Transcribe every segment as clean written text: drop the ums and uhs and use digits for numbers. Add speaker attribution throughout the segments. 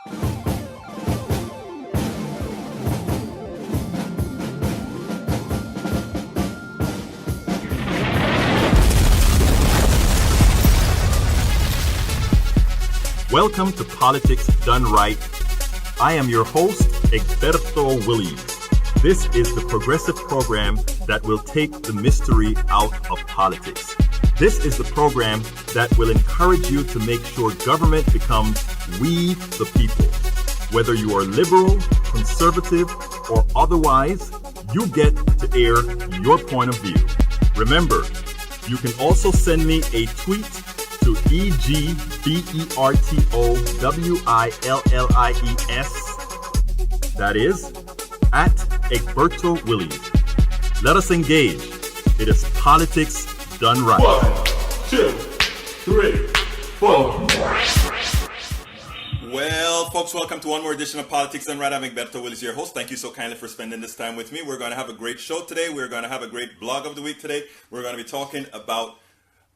Speaker 1: Welcome to Politics Done Right. I am your host, Egberto Willies. This is the progressive program that will take the mystery out of politics. This is the program that will encourage you to make sure government becomes we the people. Whether you are liberal, conservative, or otherwise, you get to air your point of view. Remember, you can also send me a tweet to EGBERTOWILLIES, that is, at Egberto Willies. Let us engage. It is politics done right.
Speaker 2: 1, 2, 3, 4.
Speaker 3: Well, folks, welcome to one more edition of Politics Done Right. I'm Egberto Willies, your host. Thank you so kindly for spending this time with me. We're going to have a great show today. We're going to have a great blog of the week today. We're going to be talking about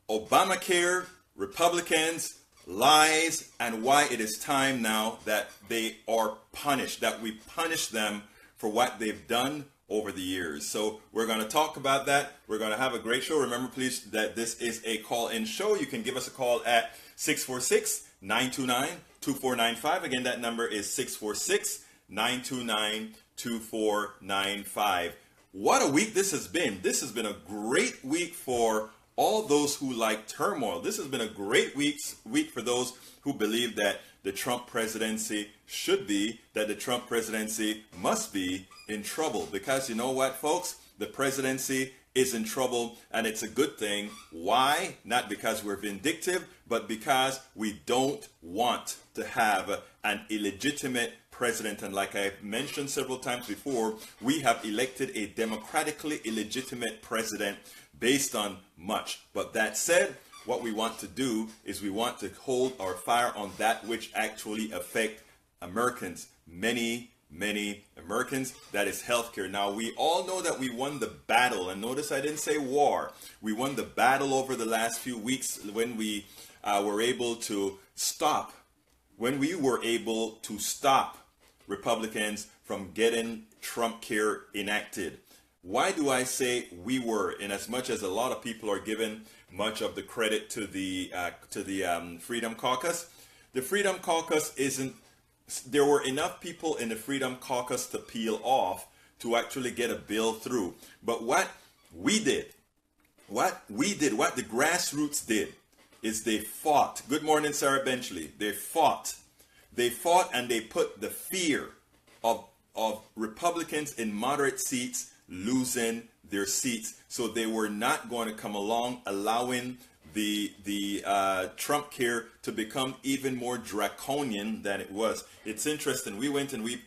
Speaker 3: Obamacare, Republicans, lies, and why it is time now that they are punished, that we punish them for what they've done over the years. So we're going to talk about that. We're going to have a great show. Remember, please, that this is a call-in show. You can give us a call at 646-929-2495. Again, that number is 646-929-2495. What a week this has been. This has been a great week for all those who like turmoil. This has been a great week for those who believe that the Trump presidency that the Trump presidency must be in trouble. Because you know what, folks? The presidency is in trouble, and it's a good thing. Why? Not because we're vindictive, but because we don't want to have an illegitimate president. And like I've mentioned several times before, we have elected a democratically illegitimate president based on much. But that said, what we want to do is we want to hold our fire on that which actually affect Americans, many Americans. That is healthcare. Now, we all know that we won the battle, and notice I didn't say war. We won the battle over the last few weeks when we were able to stop Republicans from getting Trumpcare enacted. Why do I say we were? In as much as a lot of people are giving much of the credit to the Freedom Caucus, the Freedom Caucus isn't. There were enough people in the Freedom Caucus to peel off to actually get a bill through. But what the grassroots did, is they fought. Good morning, Sarah Benchley. They fought, and they put the fear of Republicans in moderate seats losing their seats. So they were not going to come along allowing the Trumpcare to become even more draconian than it was. It's interesting. We went and we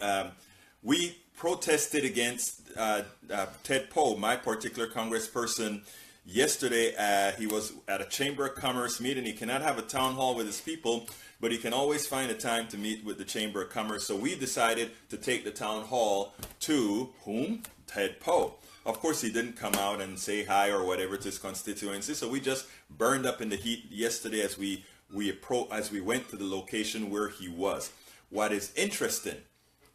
Speaker 3: protested against Ted Poe, my particular congressperson. Yesterday, he was at a Chamber of Commerce meeting. He cannot have a town hall with his people, but he can always find a time to meet with the Chamber of Commerce. So we decided to take the town hall to whom? Ted Poe. Of course, he didn't come out and say hi or whatever to his constituency. So we just burned up in the heat yesterday as we went to the location where he was. What is interesting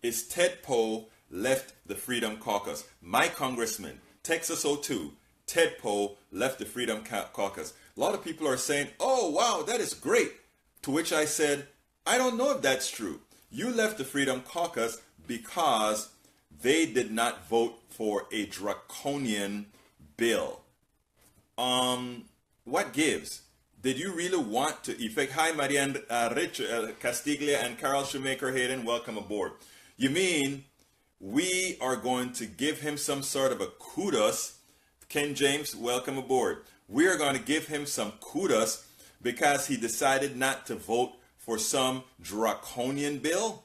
Speaker 3: is Ted Poe left the Freedom Caucus. My congressman, Texas 02, Ted Poe left the Freedom Caucus. A lot of people are saying, oh, wow, that is great. To which I said, I don't know if that's true. You left the Freedom Caucus because they did not vote for a draconian bill. What gives? Did you really want to effect? Hi, Marianne Rich Castiglia and Carol Shoemaker Hayden, welcome aboard. You mean we are going to give him some sort of a kudos? Ken James, welcome aboard. We are going to give him some kudos because he decided not to vote for some draconian bill?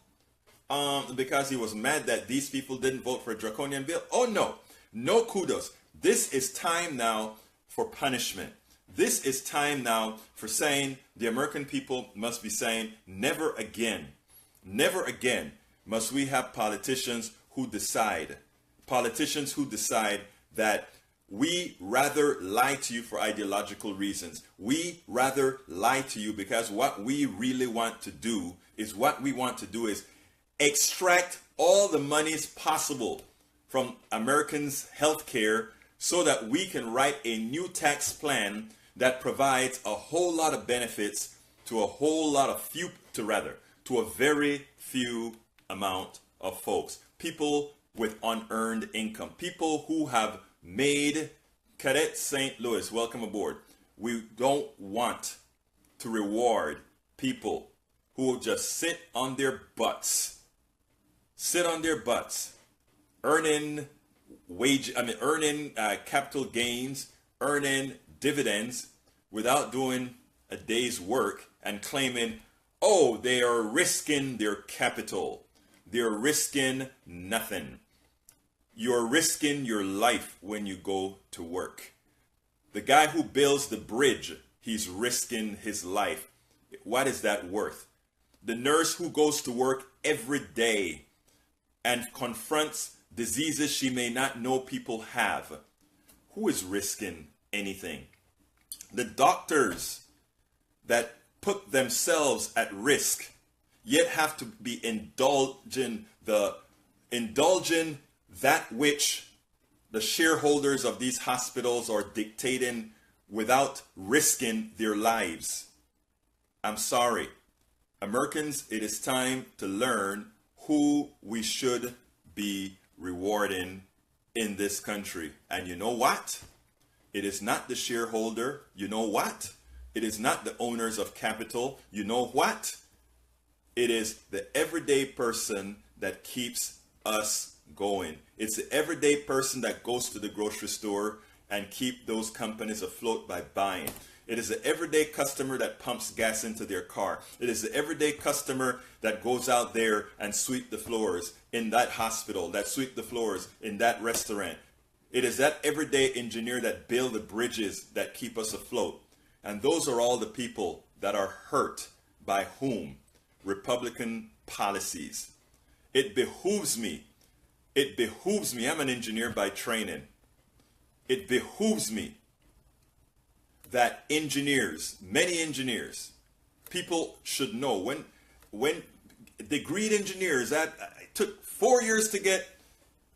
Speaker 3: Because he was mad that these people didn't vote for a draconian bill? Oh no, no kudos. This is time now for punishment. This is time now for saying the American people must be saying never again must we have politicians who decide that we rather lie to you for ideological reasons. We rather lie to you because what we really want to do is what we want to do is extract all the monies possible from Americans' health care so that we can write a new tax plan that provides a whole lot of benefits to to a very few amount of folks. People with unearned income. People who have made Cadet St. Louis, welcome aboard. We don't want to reward people who will just sit on their butts, earning capital gains, earning dividends without doing a day's work and claiming, oh, they are risking their capital. They're risking nothing. You're risking your life when you go to work. The guy who builds the bridge, he's risking his life. What is that worth? The nurse who goes to work every day and confronts diseases she may not know people have, who is risking anything? The doctors that put themselves at risk yet have to be indulging that which the shareholders of these hospitals are dictating without risking their lives. I'm sorry. Americans, it is time to learn who we should be rewarding in this country. And you know what? It is not the shareholder. You know what? It is not the owners of capital. You know what? It is the everyday person that keeps us going. It's the everyday person that goes to the grocery store and keep those companies afloat by buying. It is the everyday customer that pumps gas into their car. It is the everyday customer that goes out there and sweep the floors in that hospital, that sweep the floors in that restaurant. It is that everyday engineer that build the bridges that keep us afloat. And those are all the people that are hurt by whom? Republican policies. It behooves me, I'm an engineer by training. It behooves me that many engineers, people should know when degreed engineers, that it took 4 years to get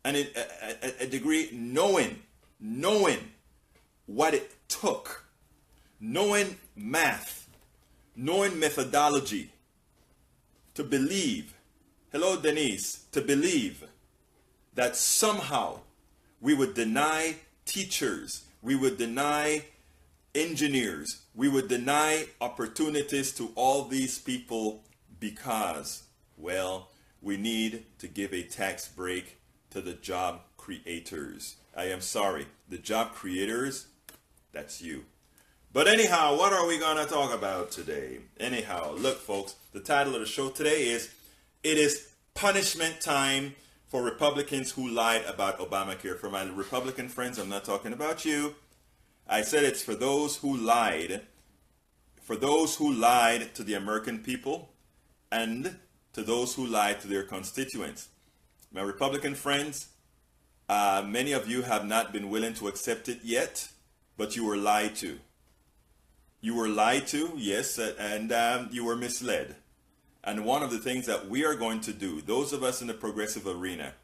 Speaker 3: a degree, knowing what it took, knowing math, knowing methodology, to believe, hello Denise, to believe that somehow we would deny teachers, we would deny engineers, we would deny opportunities to all these people because, well, we need to give a tax break to the job creators. I am sorry, the job creators, that's you. But anyhow, what are we going to talk about today? Anyhow, look folks, the title of the show today is, it is punishment time for Republicans who lied about Obamacare. For my Republican friends, I'm not talking about you. I said it's for those who lied to the American people and to those who lied to their constituents. My Republican friends, many of you have not been willing to accept it yet, but you were lied to. You were lied to, yes, and you were misled. And one of the things that we are going to do, those of us in the progressive arena,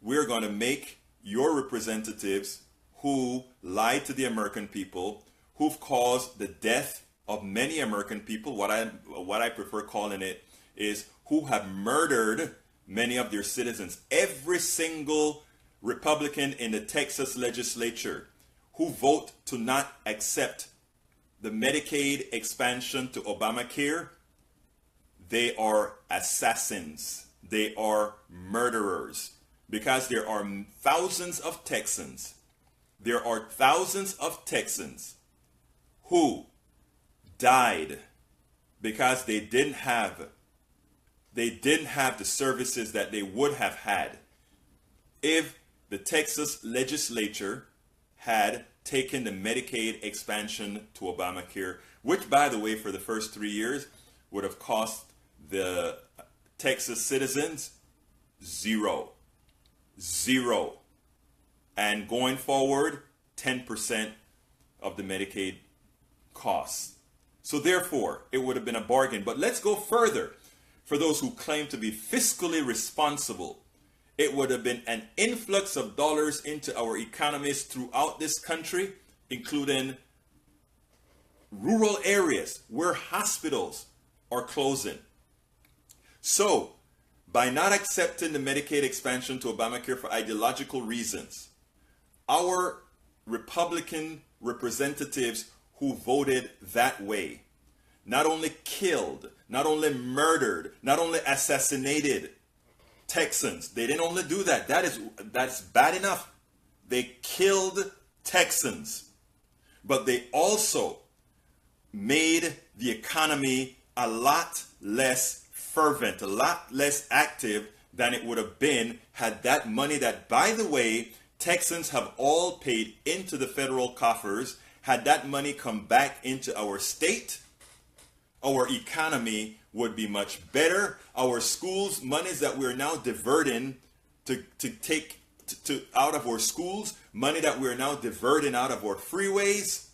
Speaker 3: we're going to make your representatives who lied to the American people, who've caused the death of many American people, what I prefer calling it is who have murdered many of their citizens. Every single Republican in the Texas legislature who vote to not accept the Medicaid expansion to Obamacare, they are assassins. They are murderers. Because there are thousands of Texans. There are thousands of Texans who died because they didn't have the services that they would have had if the Texas legislature had taken the Medicaid expansion to Obamacare, which, by the way, for the first 3 years would have cost the Texas citizens zero. And going forward, 10% of the Medicaid costs. So therefore, it would have been a bargain. But let's go further. for those who claim to be fiscally responsible, it would have been an influx of dollars into our economies throughout this country, including rural areas where hospitals are closing. So, by not accepting the Medicaid expansion to Obamacare for ideological reasons, our Republican representatives who voted that way not only killed, not only murdered, not only assassinated Texans. They didn't only do that. That's bad enough. They killed Texans. But they also made the economy a lot less fervent, a lot less active than it would have been had that money that, by the way, Texans have all paid into the federal coffers, had that money come back into our state, our economy would be much better. Our schools, monies that we're now diverting to take out of our schools, money that we're now diverting out of our freeways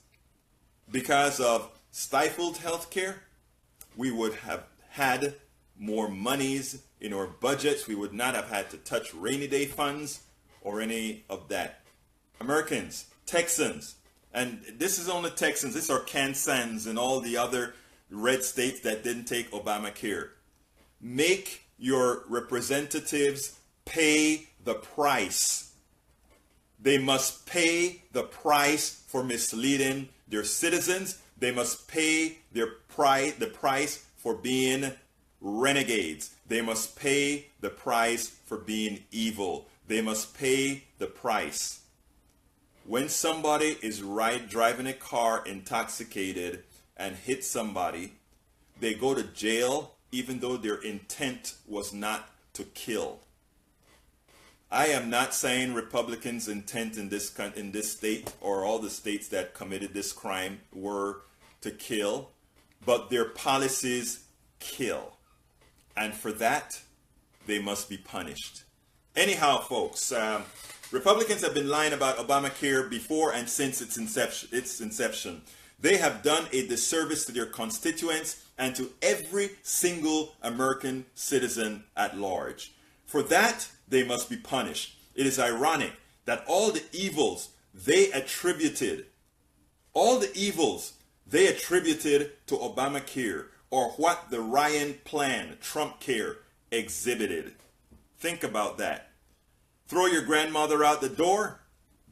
Speaker 3: because of stifled healthcare, we would have had more monies in our budgets. We would not have had to touch rainy day funds or any of that. Americans, Texans, and this is only Texans, these are Kansans and all the other red states that didn't take Obamacare. Make your representatives pay the price. They must pay the price for misleading their citizens. They must pay the price for being renegades. They must pay the price for being evil. They must pay the price. When somebody is driving a car intoxicated and hit somebody, they go to jail even though their intent was not to kill. I am not saying Republicans' intent in this state or all the states that committed this crime were to kill, but their policies kill. And for that, they must be punished. Anyhow, folks, Republicans have been lying about Obamacare before and since its inception. They have done a disservice to their constituents and to every single American citizen at large. For that, they must be punished. It is ironic that all the evils they attributed to Obamacare or what the Ryan plan, Trumpcare, exhibited. Think about that. Throw your grandmother out the door.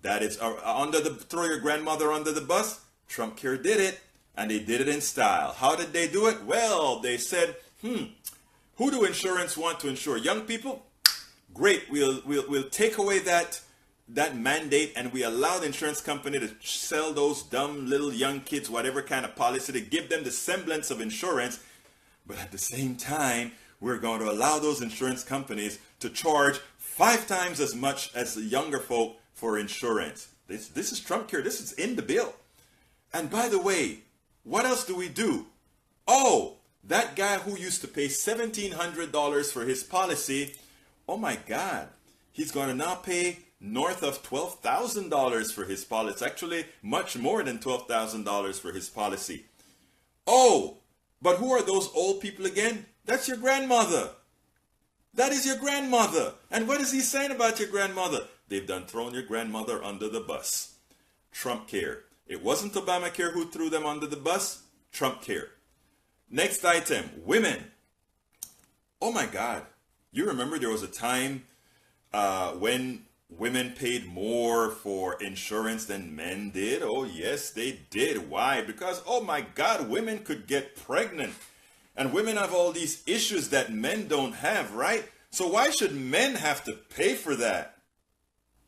Speaker 3: That is throw your grandmother under the bus. Trumpcare did it, and they did it in style. How did they do it? Well, they said, who do insurance want to insure? Young people? Great, we'll take away that mandate, and we allow the insurance company to sell those dumb little young kids whatever kind of policy to give them the semblance of insurance. But at the same time, we're going to allow those insurance companies to charge 5 times as much as the younger folk for insurance. This is Trumpcare. This is in the bill. And by the way, what else do we do? Oh, that guy who used to pay $1,700 for his policy, oh my God, he's going to now pay north of $12,000 for his policy. It's actually much more than $12,000 for his policy. Oh, but who are those old people again? That's your grandmother. That is your grandmother. And what is he saying about your grandmother? They've done thrown your grandmother under the bus. Trumpcare. It wasn't Obamacare who threw them under the bus. Trumpcare. Next item, women. Oh my God. You remember there was a time when women paid more for insurance than men did? Oh yes, they did. Why? Because, oh my God, women could get pregnant. And women have all these issues that men don't have, right? So why should men have to pay for that?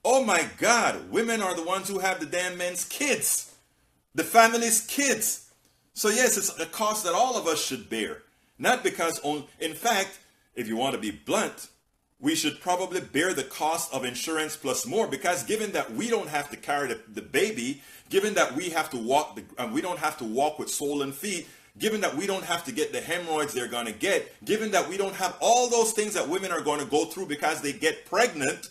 Speaker 3: Oh my God, women are the ones who have the damn men's kids. The family's kids. So yes, it's a cost that all of us should bear. Not because, in fact, if you want to be blunt, we should probably bear the cost of insurance plus more, because given that we don't have to carry the baby, given that we have to walk, we don't have to walk with swollen feet, given that we don't have to get the hemorrhoids they're going to get, given that we don't have all those things that women are going to go through because they get pregnant,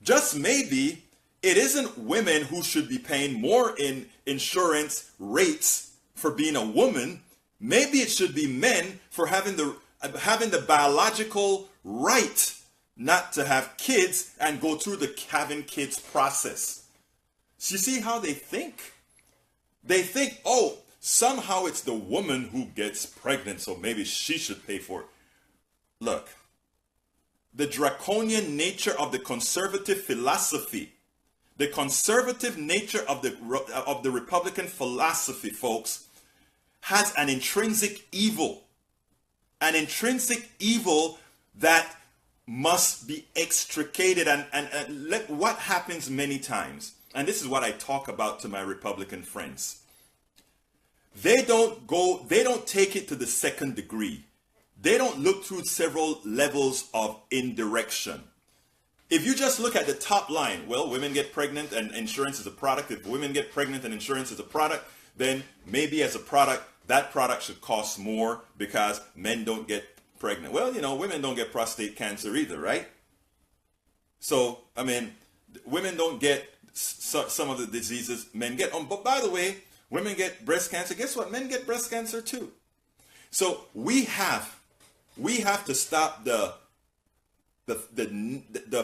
Speaker 3: just maybe it isn't women who should be paying more in insurance rates for being a woman. Maybe it should be men for having having the biological right not to have kids and go through the having kids process. So you see how they think? They think, oh, somehow it's the woman who gets pregnant, so maybe she should pay for it. Look, the draconian nature of the conservative philosophy, the conservative nature of the Republican philosophy, folks, has an intrinsic evil that must be extricated. And what happens many times, and this is what I talk about to my Republican friends, they don't take it to the second degree. They don't look through several levels of indirection. If you just look at the top line, well, women get pregnant and insurance is a product. If women get pregnant and insurance is a product, then maybe as a product, that product should cost more because men don't get pregnant. Well, women don't get prostate cancer either, right? So, I mean, women don't get some of the diseases men get. But by the way, women get breast cancer. Guess what? Men get breast cancer too. So we have to stop the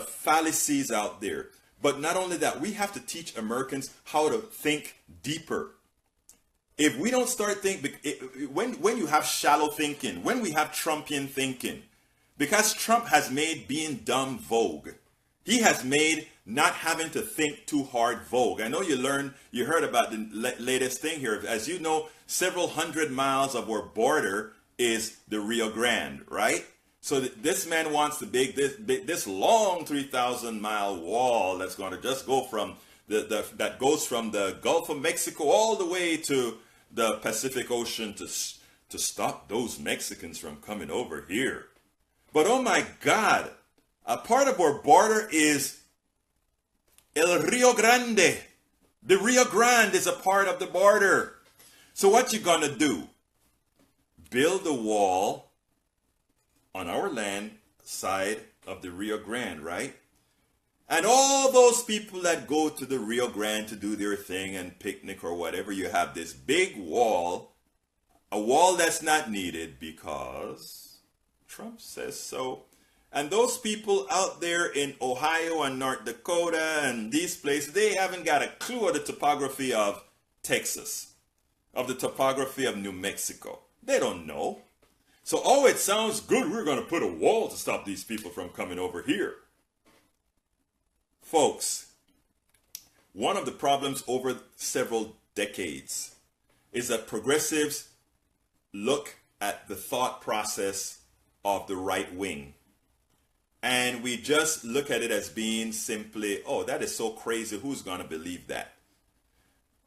Speaker 3: fallacies out there. But not only that, we have to teach Americans how to think deeper. If we don't start thinking, when you have shallow thinking, when we have Trumpian thinking, because Trump has made being dumb vogue. He has made not having to think too hard vogue. I know you heard about the latest thing here. As you know, several hundred miles of our border is the Rio Grande, right? So this man wants to build this long 3,000-mile wall that's going to just go from that goes from the Gulf of Mexico all the way to the Pacific Ocean to stop those Mexicans from coming over here. But oh my God, a part of our border is El Rio Grande. The Rio Grande is a part of the border. So what you gonna do? Build a wall on our land side of the Rio Grande, right? And all those people that go to the Rio Grande to do their thing and picnic or whatever, you have this big wall, a wall that's not needed because Trump says so. And those people out there in Ohio and North Dakota and these places, they haven't got a clue of the topography of Texas, of the topography of New Mexico. They don't know. So, oh, it sounds good. We're going to put a wall to stop these people from coming over here. Folks, one of the problems over several decades is that progressives look at the thought process of the right wing. And we just look at it as being simply, oh, that is so crazy. Who's going to believe that?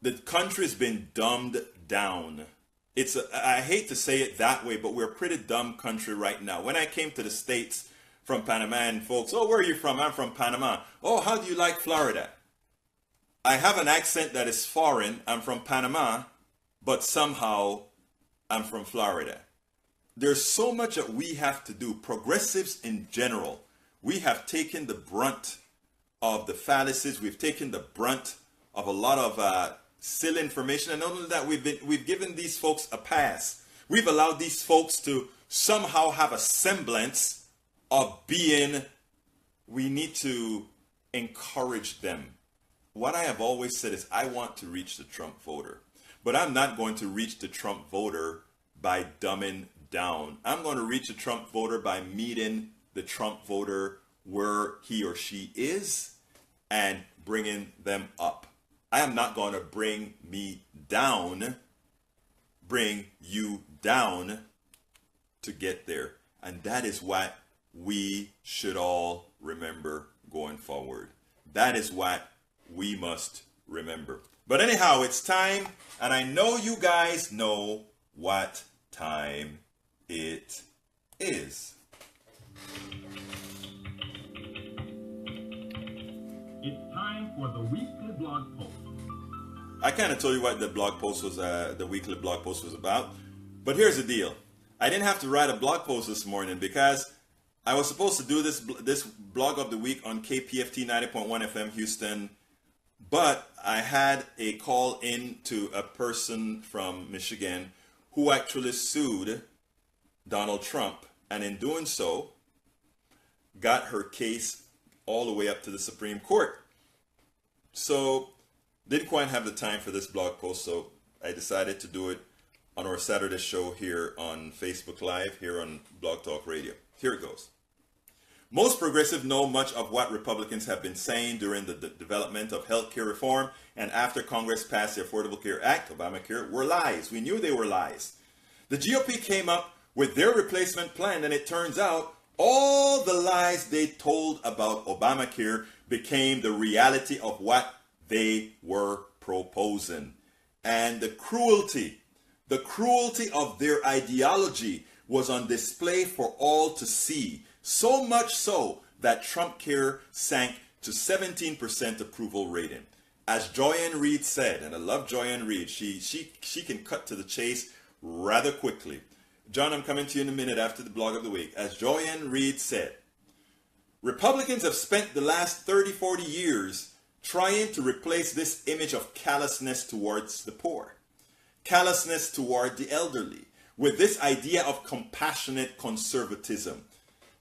Speaker 3: The country's been dumbed down. I hate to say it that way, but we're a pretty dumb country right now. When I came to the States from Panama and folks, oh, where are you from? I'm from Panama. Oh, how do you like Florida? I have an accent that is foreign. I'm from Panama, but somehow I'm from Florida. There's so much that we have to do. Progressives in general, we have taken the brunt of the fallacies. We've taken the brunt of a lot of silly information. And not only that, we've given these folks a pass. We've allowed these folks to somehow have a semblance of being. We need to encourage them. What I have always said is I want to reach the Trump voter, but I'm not going to reach the Trump voter by dumbing down. I'm going to reach the Trump voter by meeting the Trump voter where he or she is and bringing them up. I am not going to bring you down to get there. And that is what we should all remember going forward. That is what we must remember. But anyhow, it's time, and I know you guys know what time it is.
Speaker 1: It's time for the weekly blog post.
Speaker 3: I kind of told you what the blog post was, the weekly blog post was about. But here's the deal. I didn't have to write a blog post this morning because I was supposed to do this blog of the week on KPFT 90.1 FM Houston. But I had a call in to a person from Michigan who actually sued Donald Trump and in doing so, got her case all the way up to the Supreme Court. So, didn't quite have the time for this blog post, so I decided to do it on our Saturday show here on Facebook Live, here on Blog Talk Radio. Here it goes. Most progressives know much of what Republicans have been saying during the development of health care reform and after Congress passed the Affordable Care Act, Obamacare, were lies. We knew they were lies. The GOP came up with their replacement plan, and it turns out all the lies they told about Obamacare became the reality of what they were proposing. And the cruelty of their ideology was on display for all to see. So much so that Trumpcare sank to 17% approval rating. As Joyanne Reid said, and I love Joyanne Reid, she can cut to the chase rather quickly. John, I'm coming to you in a minute after the blog of the week. As Joyanne Reid said, Republicans have spent the last 30-40 years trying to replace this image of callousness towards the poor, callousness toward the elderly, with this idea of compassionate conservatism.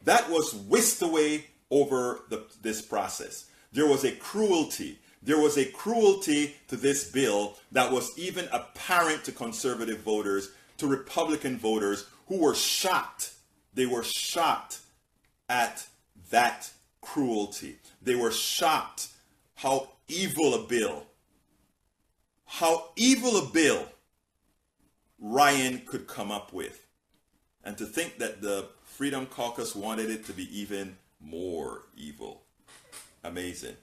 Speaker 3: That was whisked away over this process. There was a cruelty. There was a cruelty to this bill that was even apparent to conservative voters, to Republican voters who were shocked. They were shocked at that cruelty. They were shocked how evil a bill Ryan could come up with. And to think that the Freedom Caucus wanted it to be even more evil. Amazing.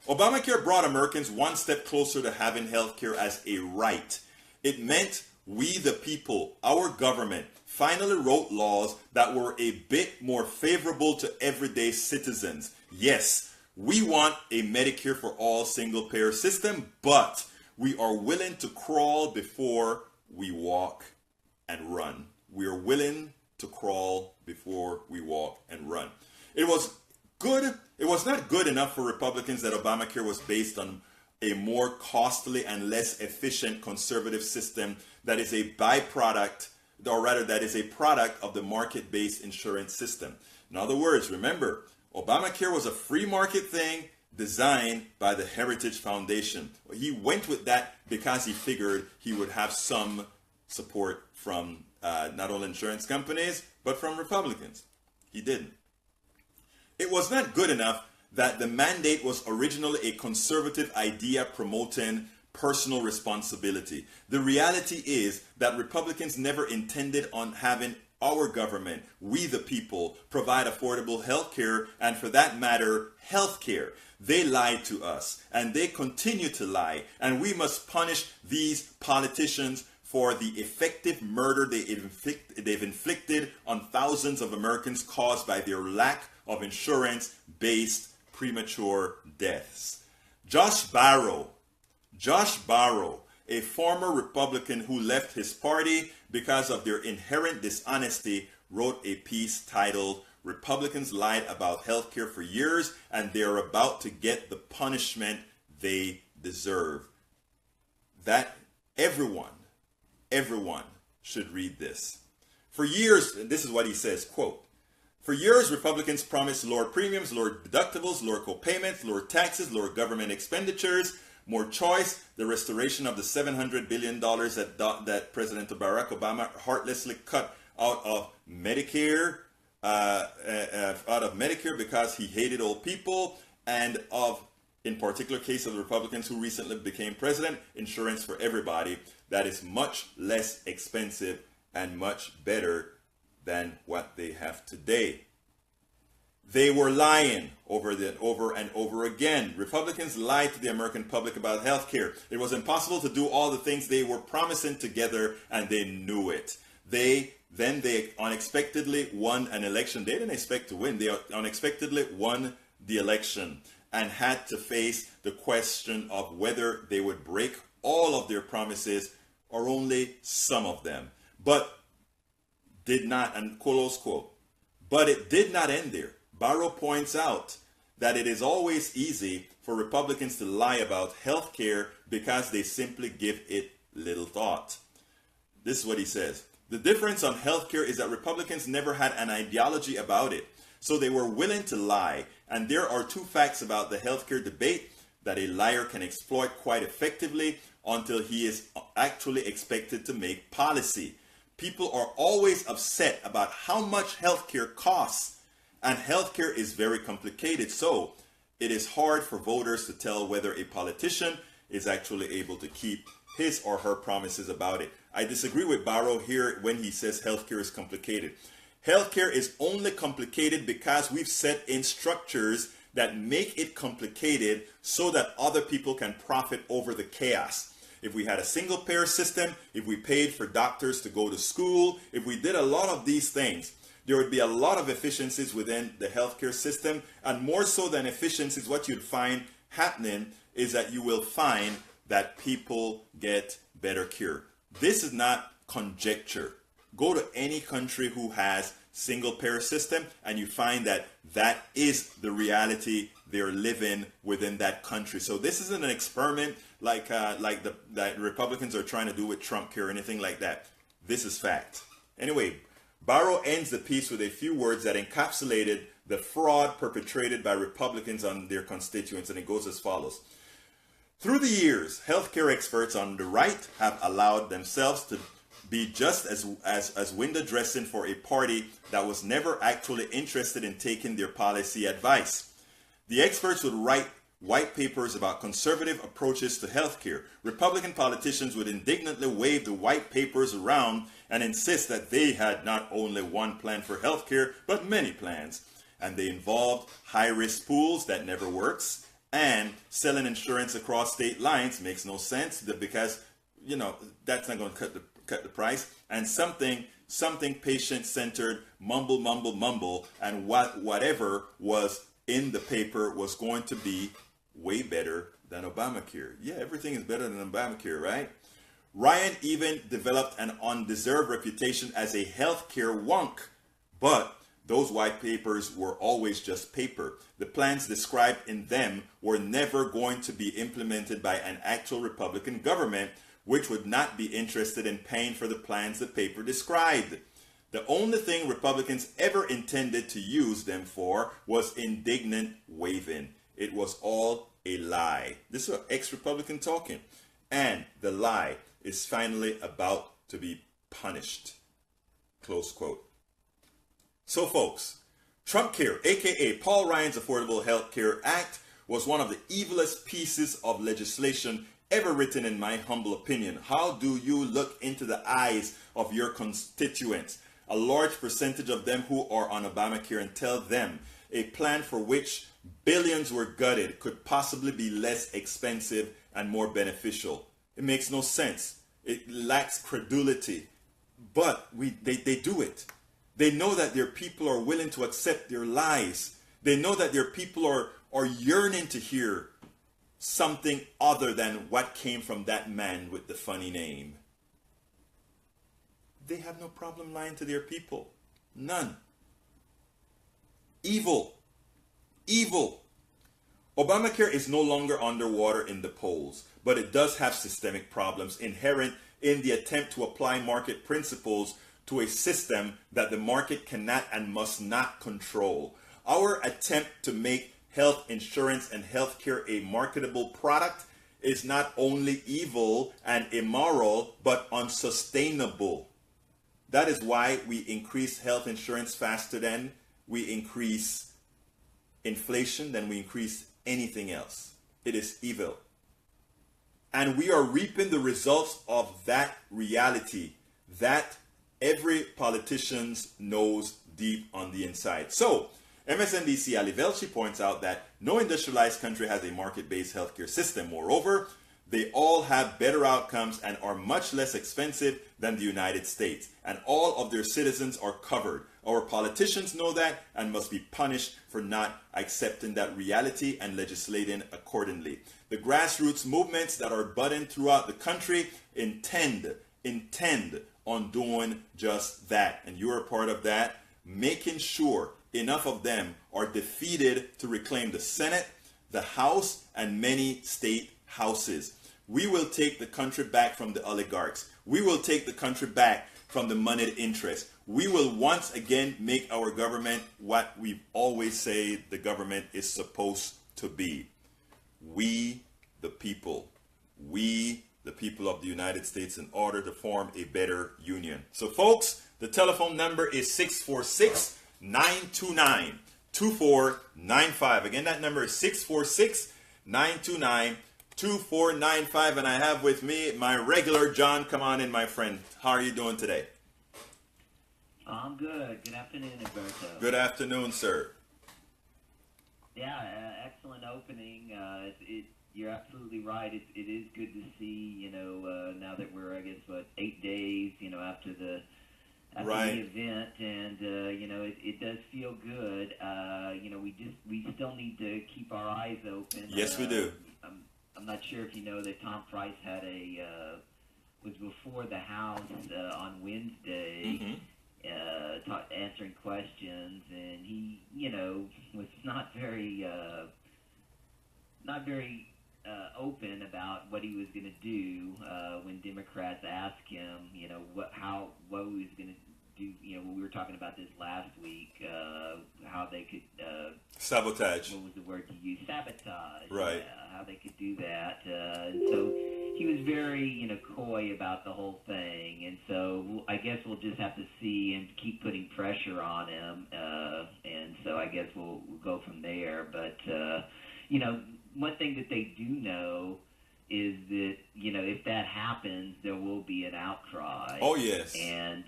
Speaker 3: Obamacare brought Americans one step closer to having health care as a right. It meant we the people, our government, finally wrote laws that were a bit more favorable to everyday citizens. Yes, we want a Medicare for all single-payer system, but we are willing to crawl before we walk and run. We are willing to crawl before we walk and run. It was not good enough for Republicans that Obamacare was based on a more costly and less efficient conservative system that is a byproduct, or rather that is a product of the market-based insurance system. In other words, remember, Obamacare was a free market thing designed by the Heritage Foundation. He went with that because he figured he would have some support from not only insurance companies, but from Republicans. He didn't. It was not good enough that the mandate was originally a conservative idea promoting personal responsibility. The reality is that Republicans never intended on having our government, we the people, provide affordable health care, and for that matter, health care. They lied to us, and they continue to lie, and we must punish these politicians for the effective murder they've inflicted on thousands of Americans caused by their lack of insurance-based premature deaths. Josh Barrow, a former Republican who left his party because of their inherent dishonesty, wrote a piece titled, "Republicans Lied About Healthcare for Years and They're About to Get the Punishment They Deserve." That everyone should read this. For years, and this is what he says, quote, "For years, Republicans promised lower premiums, lower deductibles, lower co-payments, lower taxes, lower government expenditures, more choice, the restoration of the $700 billion that President Barack Obama heartlessly cut out of Medicare, because he hated old people, and of, in particular case of the Republicans who recently became president, insurance for everybody that is much less expensive and much better than what they have today." They were lying over and over again. Republicans lied to the American public about health care. It was impossible to do all the things they were promising together, and they knew it. They unexpectedly won an election. They didn't expect to win. They unexpectedly won the election and had to face the question of whether they would break all of their promises or only some of them. But did not, and close quote, but it did not end there. Barrow points out that it is always easy for Republicans to lie about health care because they simply give it little thought. This is what he says. The difference on healthcare is that Republicans never had an ideology about it. So they were willing to lie. And there are two facts about the healthcare debate that a liar can exploit quite effectively until he is actually expected to make policy. People are always upset about how much healthcare costs. And healthcare is very complicated. So it is hard for voters to tell whether a politician is actually able to keep his or her promises about it. I disagree with Barrow here when he says healthcare is complicated. Healthcare is only complicated because we've set in structures that make it complicated so that other people can profit over the chaos. If we had a single payer system, if we paid for doctors to go to school, if we did a lot of these things, there would be a lot of efficiencies within the healthcare system. And more so than efficiencies, what you'd find happening is that you will find that people get better care. This is not conjecture. Go to any country who has single payer system and you find that that is the reality they're living within that country. So this isn't an experiment like that Republicans are trying to do with Trumpcare or anything like that. This is fact. Anyway, Barrow ends the piece with a few words that encapsulated the fraud perpetrated by Republicans on their constituents, and it goes as follows. Through the years, healthcare experts on the right have allowed themselves to be just as window dressing for a party that was never actually interested in taking their policy advice. The experts would write white papers about conservative approaches to healthcare. Republican politicians would indignantly wave the white papers around and insist that they had not only one plan for healthcare, but many plans. And they involved high-risk pools that never works, and selling insurance across state lines makes no sense because, you know, that's not going to cut the price. And something patient-centered, mumble, and whatever was in the paper was going to be way better than Obamacare. Yeah, everything is better than Obamacare, right? Ryan even developed an undeserved reputation as a healthcare wonk, but those white papers were always just paper. The plans described in them were never going to be implemented by an actual Republican government, which would not be interested in paying for the plans the paper described. The only thing Republicans ever intended to use them for was indignant waving. It was all a lie. This is an ex-Republican talking. And the lie is finally about to be punished. Close quote. So folks, Trumpcare, aka Paul Ryan's Affordable Health Care Act, was one of the evilest pieces of legislation ever written, in my humble opinion. How do you look into the eyes of your constituents, a large percentage of them who are on Obamacare, and tell them a plan for which billions were gutted could possibly be less expensive and more beneficial? It makes no sense. It lacks credulity. But they do it. They know that their people are willing to accept their lies. They know that their people are yearning to hear something other than what came from that man with the funny name. They have no problem lying to their people. None. Evil. Evil. Obamacare is no longer underwater in the polls, but it does have systemic problems inherent in the attempt to apply market principles to a system that the market cannot and must not control. Our attempt to make health insurance and healthcare a marketable product is not only evil and immoral, but unsustainable. That is why we increase health insurance faster than we increase inflation, than we increase anything else. It is evil. And we are reaping the results of that reality that every politician knows deep on the inside. So, MSNBC Ali Velshi points out that no industrialized country has a market-based healthcare system. Moreover, they all have better outcomes and are much less expensive than the United States. And all of their citizens are covered. Our politicians know that and must be punished for not accepting that reality and legislating accordingly. The grassroots movements that are budding throughout the country intend on doing just that. And you're a part of that, making sure enough of them are defeated to reclaim the Senate, the House, and many state houses. We will take the country back from the oligarchs. We will take the country back from the moneyed interest. We will once again make our government what we always say the government is supposed to be. We, the people. We, the people of the United States, in order to form a better union. So folks, the telephone number is 646-929-2495. Again, that number is 646-929-2495. And I have with me my regular John. Come on in, my friend. How are you doing today?
Speaker 4: I'm good. Good afternoon, Alberto.
Speaker 3: Good afternoon, sir.
Speaker 4: Yeah, excellent opening. You're absolutely right. It is good to see, now that we're, I guess, 8 days, after the event, and it does feel good. We still need to keep our eyes open.
Speaker 3: Yes, we do.
Speaker 4: I'm not sure if you know that Tom Price had was before the House on Wednesday. Answering questions, and he, was not very open about what he was going to do when Democrats asked him, what he was going to do. When we were talking about this last week, how they could
Speaker 3: sabotage.
Speaker 4: What was the word you used? Sabotage.
Speaker 3: Right.
Speaker 4: How they could do that. So he was very, coy about the whole thing, and so I guess we'll just have to see and keep putting pressure on him, and so I guess we'll go from there. But one thing that they do know is that if that happens, there will be an outcry.
Speaker 3: Oh yes.
Speaker 4: And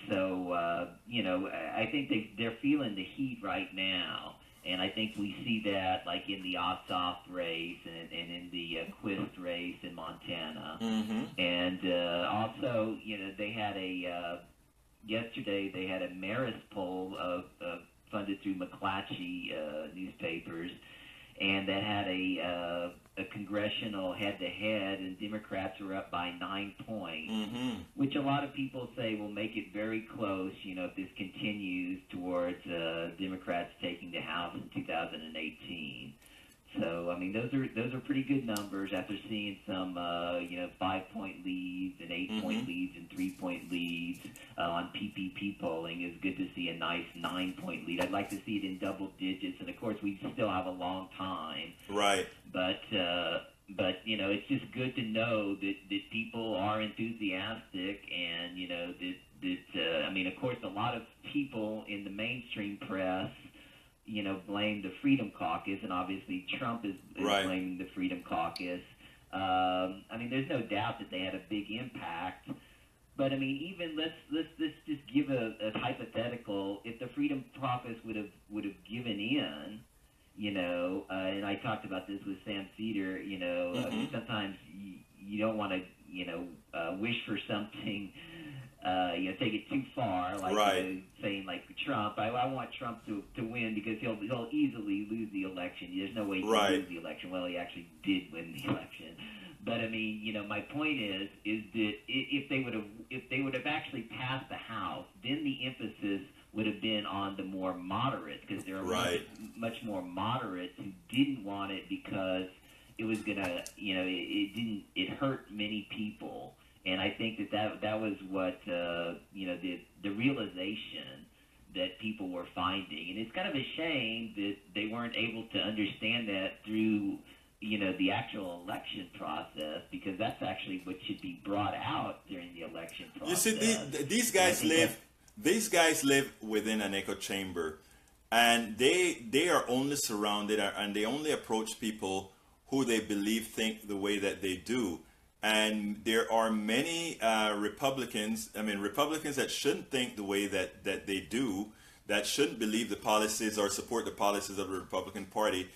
Speaker 4: so I think they're feeling the heat right now. And I think we see that like in the Ossoff race and in the Quist race in Montana.
Speaker 3: Mm-hmm.
Speaker 4: And also, they had yesterday they had a Marist poll funded through McClatchy newspapers, and that had a congressional head-to-head, and Democrats were up by 9 points, which a lot of people say will make it very close, if this continues towards Democrats taking the House in 2018. So, I mean, those are pretty good numbers after seeing some, 5-point leads and 8-point leads and 3-point leads on PPP polling. It's good to see a nice 9-point lead. I'd like to see it in double digits, and of course, we still have a long time.
Speaker 3: Right.
Speaker 4: But it's just good to know that people are enthusiastic, and of course, a lot of people in the mainstream press, blame the Freedom Caucus, and obviously Trump is blaming the Freedom Caucus. There's no doubt that they had a big impact. But even let's just give a hypothetical. If the Freedom Caucus would have given in, and I talked about this with Sam Cedar. Sometimes you don't want to wish for something. Take it too far, like saying like Trump. I want Trump to win because he'll easily lose the election. There's no way he can lose the election. Well, he actually did win the election. But my point is that if they would have actually passed the House, then the emphasis would have been on the more moderates, because there are much more moderates who didn't want it because it was gonna, it hurt many people. And I think that was what the realization that people were finding, and it's kind of a shame that they weren't able to understand that through the actual election process, because that's actually what should be brought out during the election process.
Speaker 3: You see, these guys live within an echo chamber, and they are only surrounded, and they only approach people who they believe think the way that they do. And there are many Republicans that shouldn't think the way that they do, that shouldn't believe the policies or support the policies of the Republican Party.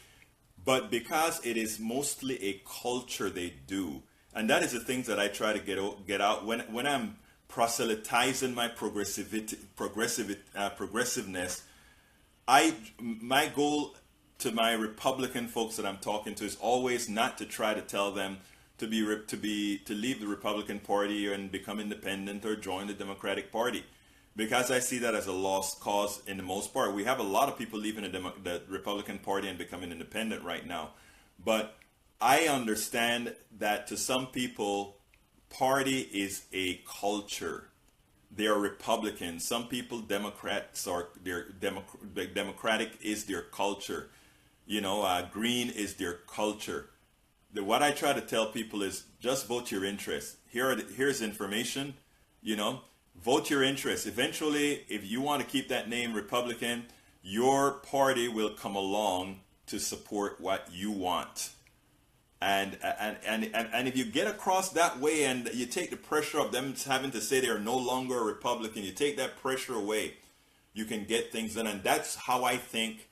Speaker 3: But because it is mostly a culture they do, and that is the things that I try to get out when I'm proselytizing my progressiveness. My goal to my Republican folks that I'm talking to is always not to try to tell them to leave the Republican Party and become independent or join the Democratic Party, because I see that as a lost cause in the most part. We have a lot of people leaving the Republican Party and becoming independent right now. But I understand that to some people, party is a culture. they are Republicans. Some people, Democrats are Democratic is their culture. Green is their culture. What I try to tell people is just vote your interest. Here's information. Vote your interest. Eventually, if you want to keep that name Republican, your party will come along to support what you want. And if you get across that way and you take the pressure of them having to say they're no longer a Republican, you take that pressure away, you can get things done. And that's how I think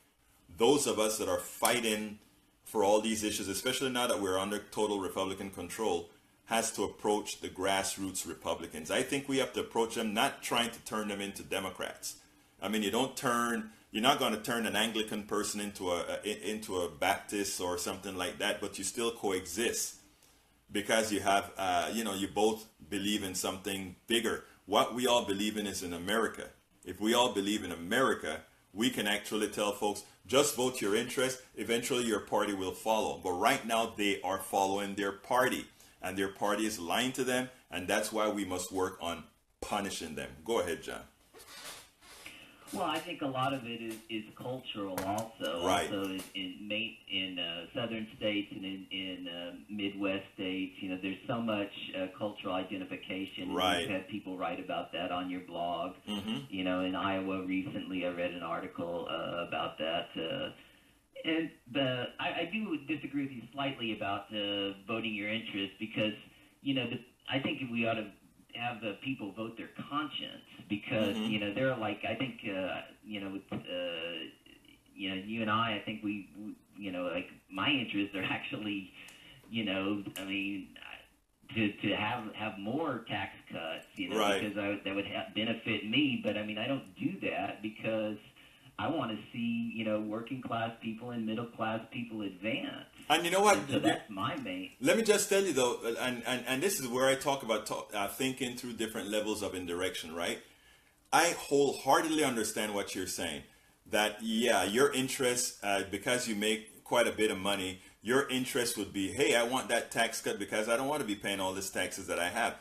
Speaker 3: those of us that are fighting for all these issues, especially now that we're under total Republican control, has to approach the grassroots Republicans. I think we have to approach them not trying to turn them into Democrats. I mean, you're not going to turn an Anglican person into a Baptist or something like that, but you still coexist because you have, you both believe in something bigger. What we all believe in is in America. If we all believe in America, we can actually tell folks, just vote your interest. Eventually your party will follow. But right now they are following their party, and their party is lying to them. And that's why we must work on punishing them. Go ahead, John.
Speaker 4: Well, I think a lot of it is cultural also.
Speaker 3: Right.
Speaker 4: Also in southern states and in Midwest states, there's so much cultural identification.
Speaker 3: Right.
Speaker 4: You've had people write about that on your blog.
Speaker 3: Mm-hmm.
Speaker 4: In Iowa recently, I read an article about that. And I do disagree with you slightly about voting your interest because, I think we ought to have the people vote their conscience because they're like, I think with you and I think we like my interests are actually I mean to have more tax cuts
Speaker 3: right.
Speaker 4: because that would benefit me, but I mean I don't do that because I want to see working class people and middle class people advance.
Speaker 3: And you know what?
Speaker 4: And so that's my main.
Speaker 3: Let me just tell you though, and this is where I talk about thinking through different levels of indirection, right? I wholeheartedly understand what you're saying. That your interest, because you make quite a bit of money, your interest would be, hey, I want that tax cut because I don't want to be paying all these taxes that I have.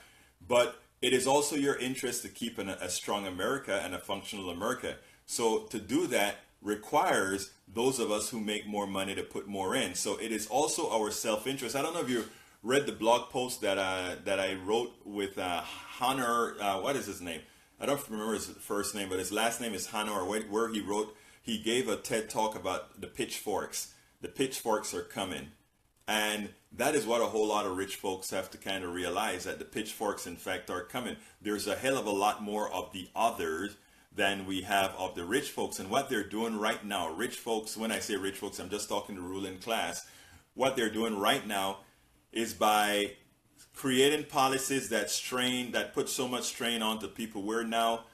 Speaker 3: But it is also your interest to keep a strong America and a functional America. So to do that requires those of us who make more money to put more in. So it is also our self-interest. I don't know if you read the blog post that I wrote with Hunter. What is his name? I don't remember his first name, but his last name is Hunter. Where he gave a TED talk about the pitchforks. The pitchforks are coming, and that is what a whole lot of rich folks have to kind of realize, that the pitchforks in fact are coming. There's a hell of a lot more of the others than we have of the rich folks. And what they're doing right now, rich folks, when I say rich folks, I'm just talking the ruling class. What they're doing right now is by creating policies that put so much strain onto people, where now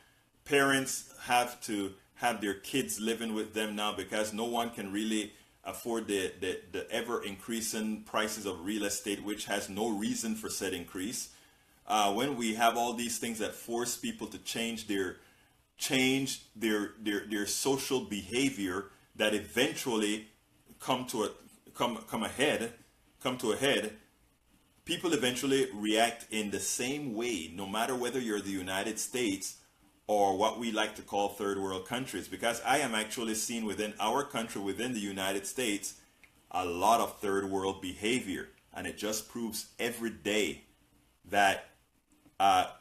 Speaker 3: parents have to have their kids living with them now because no one can really afford the ever increasing prices of real estate, which has no reason for said increase. When we have all these things that force people to change their social behavior, that eventually come to a head, people eventually react in the same way, no matter whether you're the United States or what we like to call third world countries. Because I am actually seeing within our country, within the United States, a lot of third world behavior, and it just proves every day that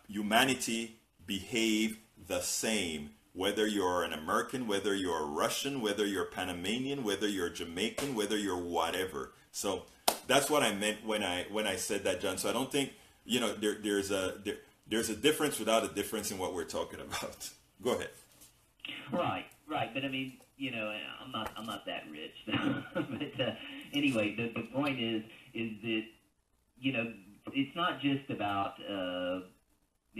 Speaker 3: humanity behave the same, whether you're an American, whether you're Russian, whether you're Panamanian, whether you're Jamaican, whether you're whatever. So that's what I meant when I said that, John. So I don't think there's a difference without a difference in what we're talking about. Go ahead.
Speaker 4: Right. But I mean, I'm not that rich. But anyway, the point is that it's not just about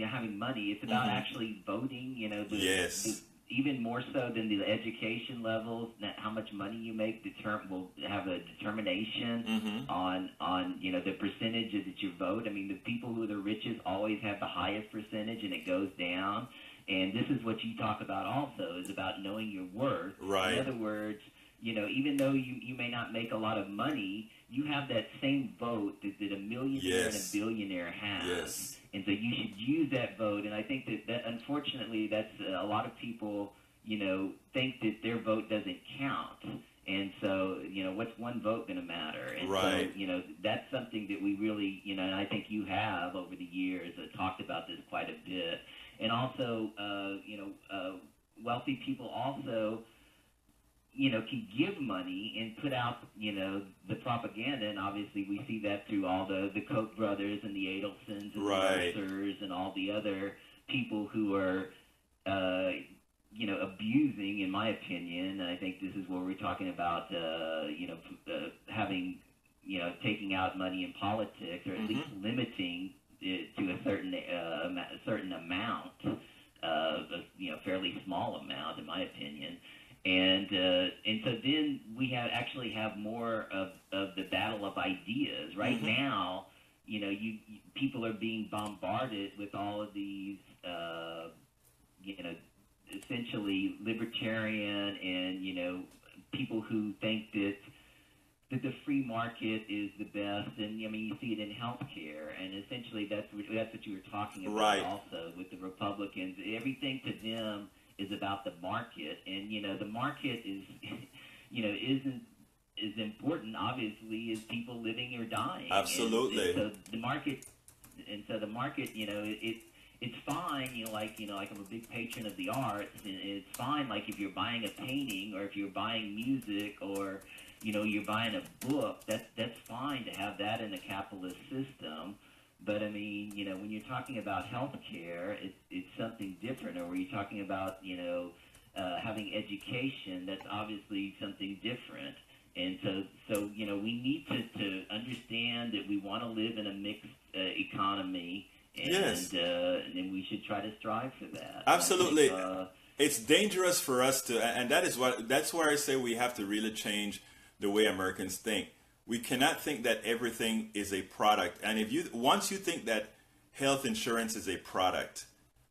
Speaker 4: having money. It's about actually voting.
Speaker 3: Yes.
Speaker 4: Even more so than the education levels, how much money you make will have a determination on the percentage that you vote. I mean, the people who are the richest always have the highest percentage, and it goes down. And this is what you talk about also, is about knowing your worth.
Speaker 3: Right.
Speaker 4: In other words, even though you may not make a lot of money, you have that same vote that a millionaire and a billionaire has.
Speaker 3: Yes.
Speaker 4: And so you should use that vote. And I think that unfortunately, that's a lot of people, think that their vote doesn't count. And so, what's one vote going to matter? And
Speaker 3: right.
Speaker 4: so, that's something that we really, and I think you have over the years talked about this quite a bit. And also, wealthy people also, can give money and put out, the propaganda. And obviously we see that through all the Koch brothers and the Adelsons and
Speaker 3: right.
Speaker 4: the Mercers and all the other people who are, abusing, in my opinion. I think this is where we're talking about, having, taking out money in politics, or at least limiting it to a certain amount, a fairly small amount, in my opinion. And so then we actually have more of the battle of ideas. Right now, people are being bombarded with all of these, essentially libertarian and, people who think that the free market is the best. And, you see it in healthcare. And essentially that's what you were talking about
Speaker 3: right.
Speaker 4: also with the Republicans. Everything to them is about the market. And, the market is, isn't as important, obviously, as people living or dying.
Speaker 3: Absolutely.
Speaker 4: And so the market, it's fine, like I'm a big patron of the arts, and it's fine, like if you're buying a painting or if you're buying music or, you're buying a book, that's fine to have that in a capitalist system. But I mean, when you're talking about healthcare, it's something different. Or when you're talking about, having education, that's obviously something different. And so we need to understand that we want to live in a mixed economy. And,
Speaker 3: yes.
Speaker 4: And we should try to strive for that.
Speaker 3: Absolutely.
Speaker 4: Think,
Speaker 3: it's dangerous for us to, and that's where I say we have to really change the way Americans think. We cannot think that everything is a product. And once you think that health insurance is a product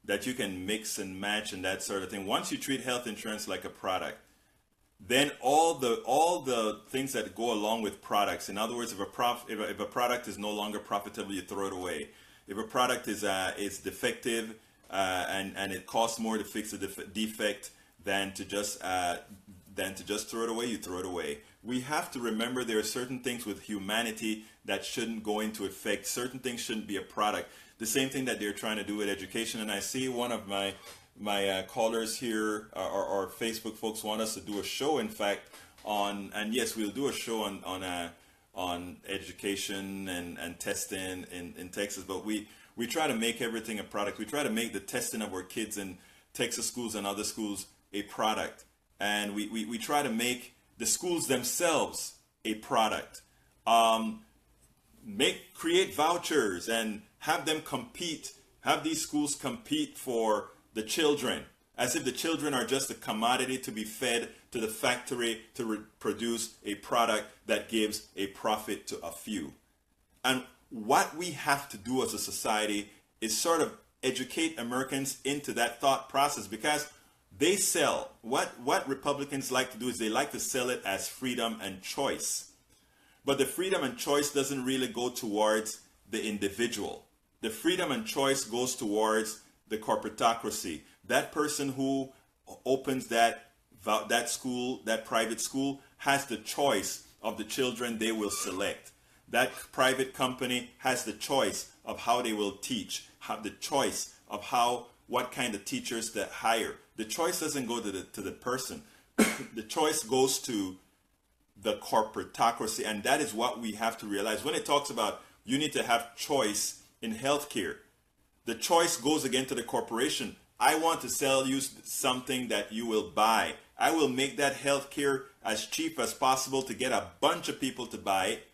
Speaker 3: that you can mix and match and that sort of thing, once you treat health insurance like a product, then all the things that go along with products. In other words, if a product is no longer profitable, you throw it away. If a product is defective and it costs more to fix a defect than to just throw it away, you throw it away. We have to remember there are certain things with humanity that shouldn't go into effect. Certain things shouldn't be a product. The same thing that they're trying to do with education. And I see one of my callers here, or Facebook folks, want us to do a show, in fact, and yes, we'll do a show on education and testing in Texas, but we try to make everything a product. We try to make the testing of our kids in Texas schools and other schools a product. And we try to make the schools themselves a product. Create vouchers and have them compete, have these schools compete for the children, as if the children are just a commodity to be fed to the factory to produce a product that gives a profit to a few. And what we have to do as a society is sort of educate Americans into that thought process, because they sell, what Republicans like to do is they like to sell it as freedom and choice. But the freedom and choice doesn't really go towards the individual. The freedom and choice goes towards the corporatocracy. That person who opens that school, that private school, has the choice of the children they will select. That private company has the choice of how they will teach, have the choice of what kind of teachers to hire. The choice doesn't go to the person. The choice goes to the corporatocracy, and that is what we have to realize. When it talks about you need to have choice in healthcare, the choice goes again to the corporation. I want to sell you something that you will buy. I will make that healthcare as cheap as possible to get a bunch of people to buy it,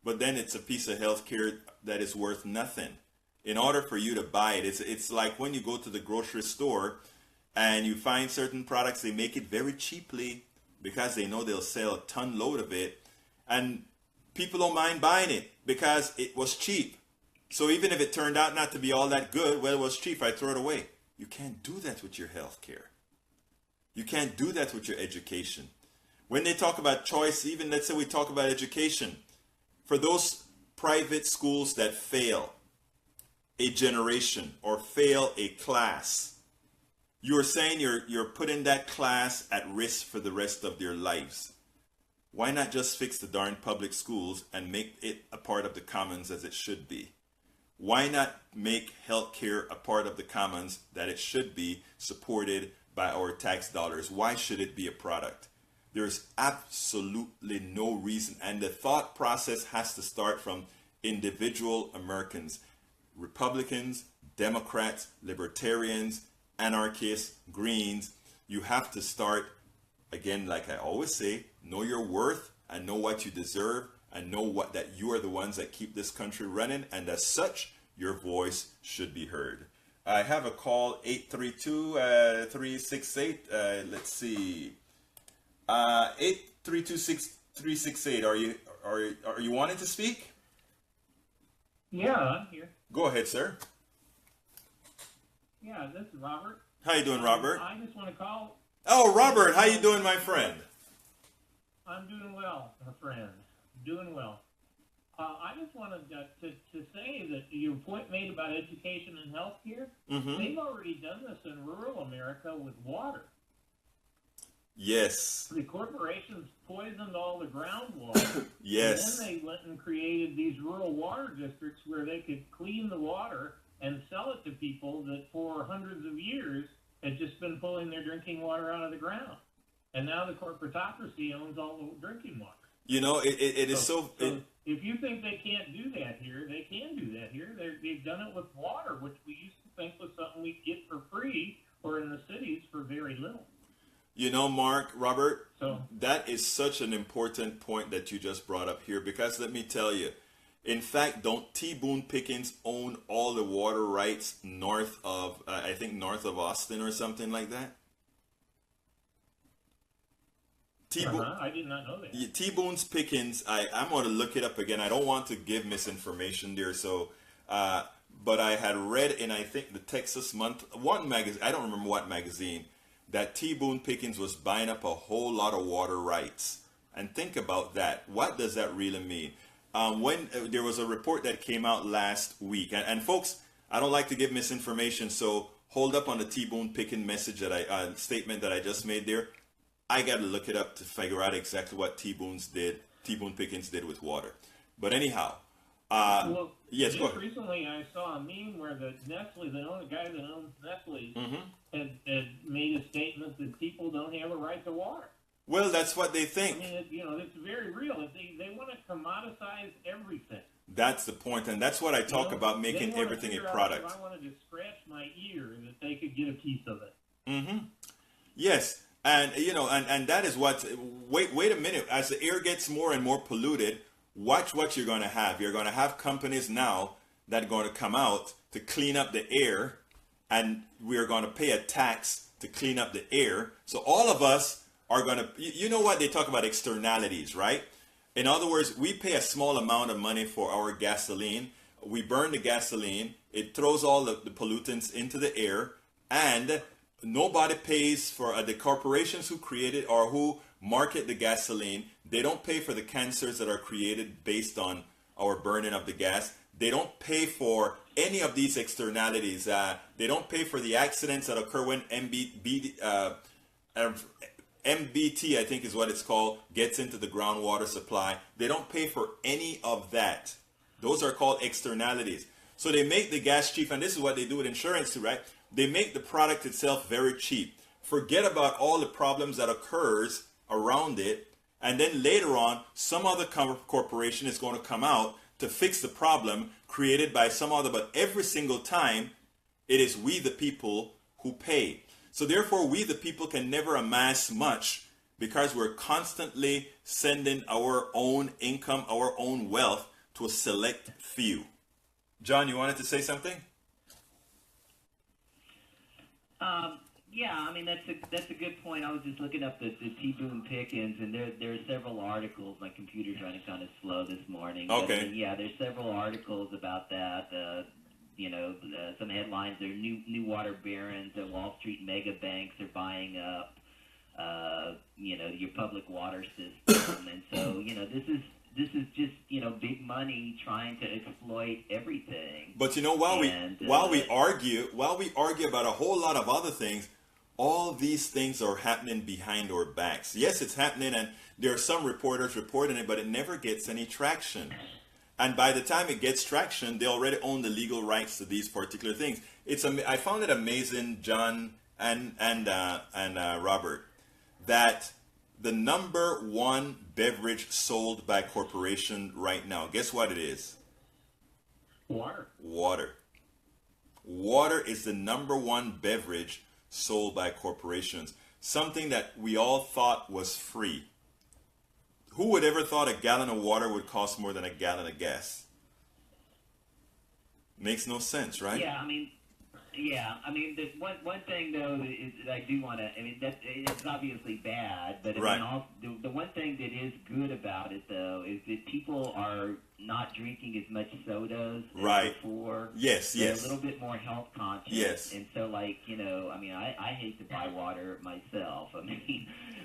Speaker 3: but then it's a piece of healthcare that is worth nothing. In order for you to buy it, it's like when you go to the grocery store and you find certain products, they make it very cheaply because they know they'll sell a ton load of it, and people don't mind buying it because it was cheap. So even if it turned out not to be all that good, well, it was cheap, I throw it away. You can't do that with your health care. You can't do that with your education. When they talk about choice, even let's say we talk about education, for those private schools that fail a generation or fail a class, you're saying you're putting that class at risk for the rest of their lives. Why not just fix the darn public schools and make it a part of the commons as it should be? Why not make healthcare a part of the commons that it should be, supported by our tax dollars? Why should it be a product? There's absolutely no reason. And the thought process has to start from individual Americans, Republicans, Democrats, Libertarians, anarchists, Greens. You have to start, again, like I always say, know your worth and know what you deserve and know what that you are the ones that keep this country running, and as such, your voice should be heard. I have a call, 832-368. Let's see. 832-368. Are you wanting to speak?
Speaker 5: Yeah, I'm here.
Speaker 3: Go ahead, sir.
Speaker 5: Yeah, this is Robert.
Speaker 3: How you doing, Robert?
Speaker 5: I just want to call.
Speaker 3: Oh, Robert, how you doing, my friend?
Speaker 5: I'm doing well, my friend. Doing well. I just wanted to say that your point made about education and healthcare, they've already done this in rural America with water.
Speaker 3: Yes.
Speaker 5: The corporations poisoned all the groundwater.
Speaker 3: Yes.
Speaker 5: And then they went and created these rural water districts where they could clean the water and sell it to people that for hundreds of years had just been pulling their drinking water out of the ground. And now the corporatocracy owns all the drinking water.
Speaker 3: You know, it is so
Speaker 5: if you think they can't do that here, they can do that here. They've done it with water, which we used to think was something we'd get for free, or in the cities for very little.
Speaker 3: You know, Mark, Robert,
Speaker 5: So
Speaker 3: that is such an important point that you just brought up here, because let me tell you, in fact, don't T. Boone Pickens own all the water rights north of, I think north of Austin or something like that?
Speaker 5: I did not know that.
Speaker 3: T. Boone's Pickens, I'm going to look it up again. I don't want to give misinformation there. So, but I had read in, I think, the Texas Month, one magazine, I don't remember what magazine, that T. Boone Pickens was buying up a whole lot of water rights. And think about that. What does that really mean? When there was a report that came out last week, and folks, I don't like to give misinformation, so hold up on the T. Boone Pickens message that statement that I just made there. I got to look it up to figure out exactly what T. Boone Pickens did with water. But anyhow,
Speaker 5: Well,
Speaker 3: yes,
Speaker 5: just
Speaker 3: go ahead.
Speaker 5: recently I saw a meme where the Nestle, the guy that owns Nestle, had made a statement that people don't have a right to water.
Speaker 3: Well, that's what they
Speaker 5: I
Speaker 3: think.
Speaker 5: mean, it's very real. They want to commoditize everything.
Speaker 3: That's the point, and that's what I talk about,
Speaker 5: They
Speaker 3: making
Speaker 5: wanna
Speaker 3: everything a
Speaker 5: figure out
Speaker 3: product.
Speaker 5: If I wanted to scratch my ear, that they could get a piece of it.
Speaker 3: Yes, and you know, and that is what. Wait a minute. As the air gets more and more polluted, watch what you're going to have. You're going to have companies now that are going to come out to clean up the air, and we are going to pay a tax to clean up the air. So all of us are going to. You know what they talk about, externalities, right? In other words, we pay a small amount of money for our gasoline. We burn the gasoline. It throws all the pollutants into the air, and nobody pays for the corporations who created or who market the gasoline. They don't pay for the cancers that are created based on our burning of the gas. They don't pay for any of these externalities. They don't pay for the accidents that occur when MBT, I think is what it's called, gets into the groundwater supply. They don't pay for any of that. Those are called externalities. So they make the gas cheap, and this is what they do with insurance too, right? They make the product itself very cheap. Forget about all the problems that occurs around it, and then later on, some other corporation is going to come out to fix the problem created by some other, but every single time, it is we the people who pay. So therefore, we the people can never amass much because we're constantly sending our own income, our own wealth to a select few. John, you wanted to say something?
Speaker 4: Yeah, I mean that's a good point. I was just looking up the T. Boone Pickens, and there are several articles. My computer's running kind of slow this morning.
Speaker 3: Okay.
Speaker 4: But, yeah, there's several articles about that. Some headlines are new water barons at Wall Street mega banks are buying up. your public water system. And so, this is just, big money trying to exploit everything.
Speaker 3: But while we argue about a whole lot of other things, all these things are happening behind our backs. Yes, it's happening, and there are some reporters reporting it, but it never gets any traction. And by the time it gets traction, they already own the legal rights to these particular things. I found it amazing, John and Robert, that the number one beverage sold by corporation right now, guess what it is? Water. Water is the number one beverage sold by corporations. Something that we all thought was free. Who would ever thought a gallon of water would cost more than a gallon of gas? Makes no sense, right?
Speaker 4: Yeah, the one thing though is that I do want to. It's obviously bad, but the one thing that is good about it though is that people are not drinking as much sodas as before.
Speaker 3: Yes.
Speaker 4: They're a little bit more health conscious.
Speaker 3: Yes.
Speaker 4: And so, I hate to buy water myself.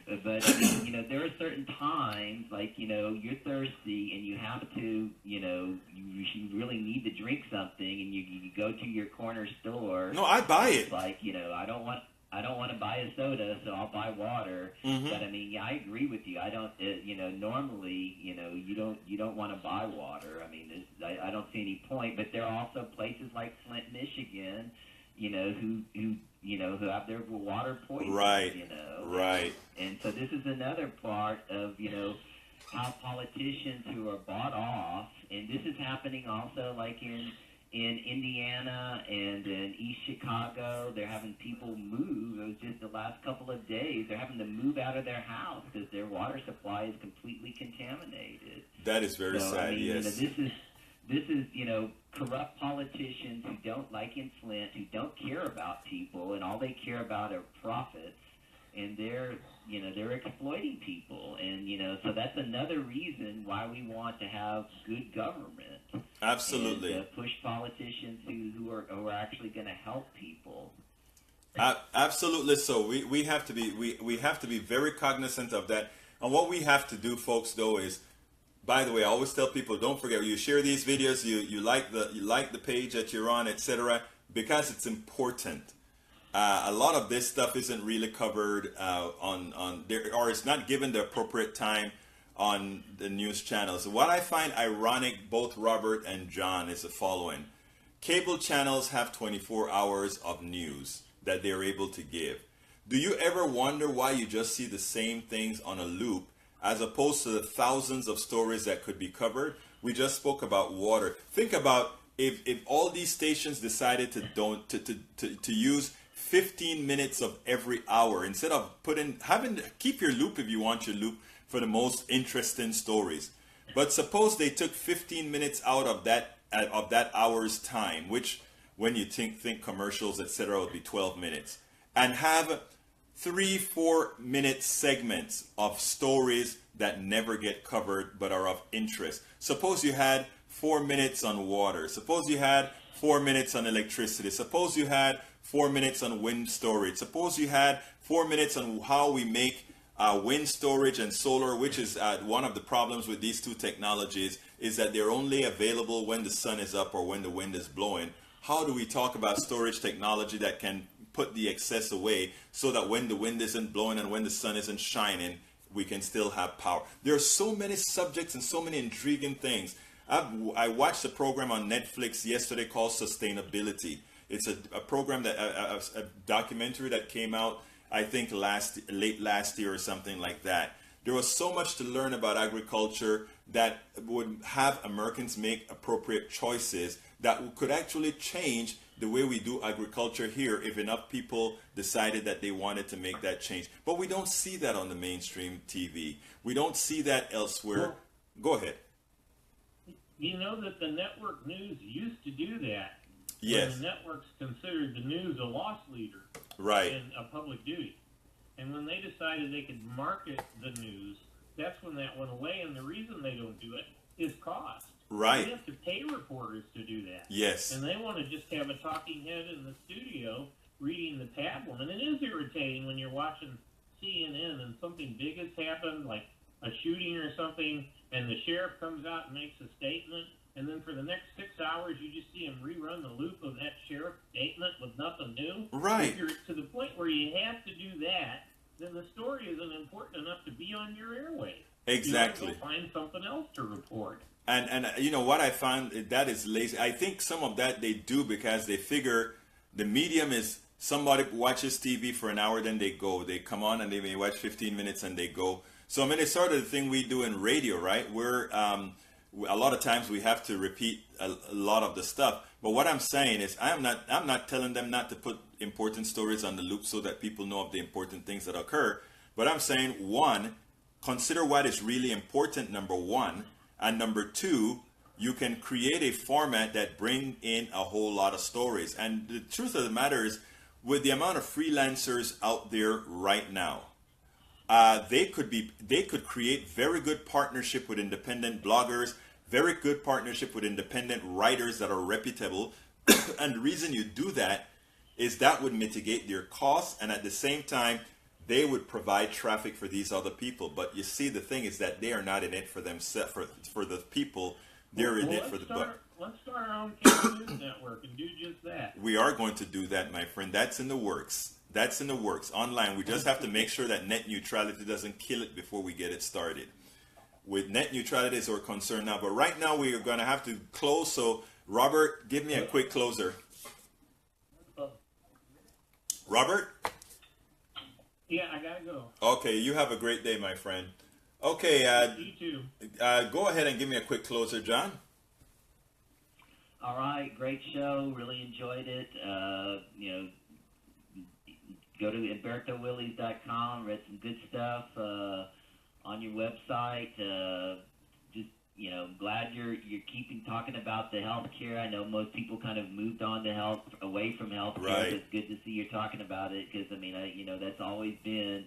Speaker 4: But there are certain times, you're thirsty and you have to, you really need to drink something, and you go to your corner store.
Speaker 3: No, I buy it.
Speaker 4: It's I don't want to buy a soda, so I'll buy water.
Speaker 3: Mm-hmm.
Speaker 4: But I agree with you. I don't, normally, you don't want to buy water. I don't see any point. But there are also places like Flint, Michigan, who have their water poisoning.
Speaker 3: Right.
Speaker 4: And so this is another part of, how politicians who are bought off, and this is happening also in Indiana and in East Chicago. They're having people move. It was just the last couple of days. They're having to move out of their house because their water supply is completely contaminated.
Speaker 3: That is very sad, yes.
Speaker 4: This is, corrupt politicians who don't, like in Flint, who don't care about people, and all they care about are profits, and they're exploiting people. And, so that's another reason why we want to have good government.
Speaker 3: Absolutely.
Speaker 4: And push politicians who are actually going to help people.
Speaker 3: Absolutely. So we have to be very cognizant of that. And what we have to do, folks, though, is, by the way, I always tell people, don't forget, you share these videos, you like the page that you're on, etc., because it's important. A lot of this stuff isn't really covered on there, or it's not given the appropriate time on the news channels. What I find ironic, both Robert and John, is the following. Cable channels have 24 hours of news that they're able to give. Do you ever wonder why you just see the same things on a loop as opposed to the thousands of stories that could be covered? We just spoke about water. Think about if all these stations decided to use 15 minutes of every hour instead of keep your loop if you want your loop for the most interesting stories. But suppose they took 15 minutes out of that hour's time, which when you think commercials, etc., would be 12 minutes, and have 3-4 minute segments of stories that never get covered but are of interest. Suppose you had 4 minutes on water. Suppose you had 4 minutes on electricity. Suppose you had 4 minutes on wind storage. Suppose you had 4 minutes on how we make wind storage and solar, which is one of the problems with these two technologies, is that they're only available when the sun is up or when the wind is blowing. How do we talk about storage technology that can put the excess away so that when the wind isn't blowing and when the sun isn't shining, we can still have power? There are so many subjects and so many intriguing things. I watched a program on Netflix yesterday called Sustainability. It's a program a documentary that came out, I think, late last year or something like that. There was so much to learn about agriculture that would have Americans make appropriate choices that could actually change the way we do agriculture here if enough people decided that they wanted to make that change. But we don't see that on the mainstream TV. We don't see that elsewhere.
Speaker 5: Well,
Speaker 3: go ahead.
Speaker 5: You know that the network news used to do that.
Speaker 3: Yes.
Speaker 5: When the networks considered the news a loss leader.
Speaker 3: Right.
Speaker 5: In a public duty. And when they decided they could market the news, that's when that went away. And the reason they don't do it is cost.
Speaker 3: Right.
Speaker 5: They have to pay reporters to do that.
Speaker 3: Yes.
Speaker 5: And they want to just have a talking head in the studio reading the tabloid. And it is irritating when you're watching CNN and something big has happened, like a shooting or something, and the sheriff comes out and makes a statement, and then for the next 6 hours you just see him rerun the loop of that sheriff statement with nothing new.
Speaker 3: Right.
Speaker 5: If you're to the point where you have to do that, then the story isn't important enough to be on your airwaves.
Speaker 3: Exactly.
Speaker 5: You have to find something else to report.
Speaker 3: And you know what I found, that is lazy. I think some of that they do because they figure the medium is somebody watches TV for an hour, then they go. They come on and they may watch 15 minutes and they go. So I mean, it's sort of the thing we do in radio, right? We're a lot of times we have to repeat a lot of the stuff. But what I'm saying is, I'm not telling them not to put important stories on the loop so that people know of the important things that occur. But I'm saying, one, consider what is really important, number one. And number two, you can create a format that bring in a whole lot of stories. And the truth of the matter is, with the amount of freelancers out there right now, they could create very good partnership with independent bloggers, very good partnership with independent writers that are reputable. And the reason you do that is that would mitigate their costs, and at the same time, they would provide traffic for these other people. But you see, the thing is that they are not in it for themselves, for the people. They're in it for the buck.
Speaker 5: Let's start our own cable news network and do just that.
Speaker 3: We are going to do that, my friend. That's in the works. That's in the works. Online, we just have to make sure that net neutrality doesn't kill it before we get it started. With net neutrality is our concern now. But right now, we are going to have to close. So, Robert, give me a quick closer. Robert?
Speaker 5: Yeah, I gotta go.
Speaker 3: Okay, you have a great day, my friend. Okay,
Speaker 5: You too.
Speaker 3: go ahead and give me a quick closer, John.
Speaker 4: All right, great show. Really enjoyed it. Go to umbertowillies.com. Read some good stuff on your website. Glad you're keeping talking about the health care. I know most people kind of moved on to away from health care.
Speaker 3: Right.
Speaker 4: So it's good to see you're talking about it because that's always been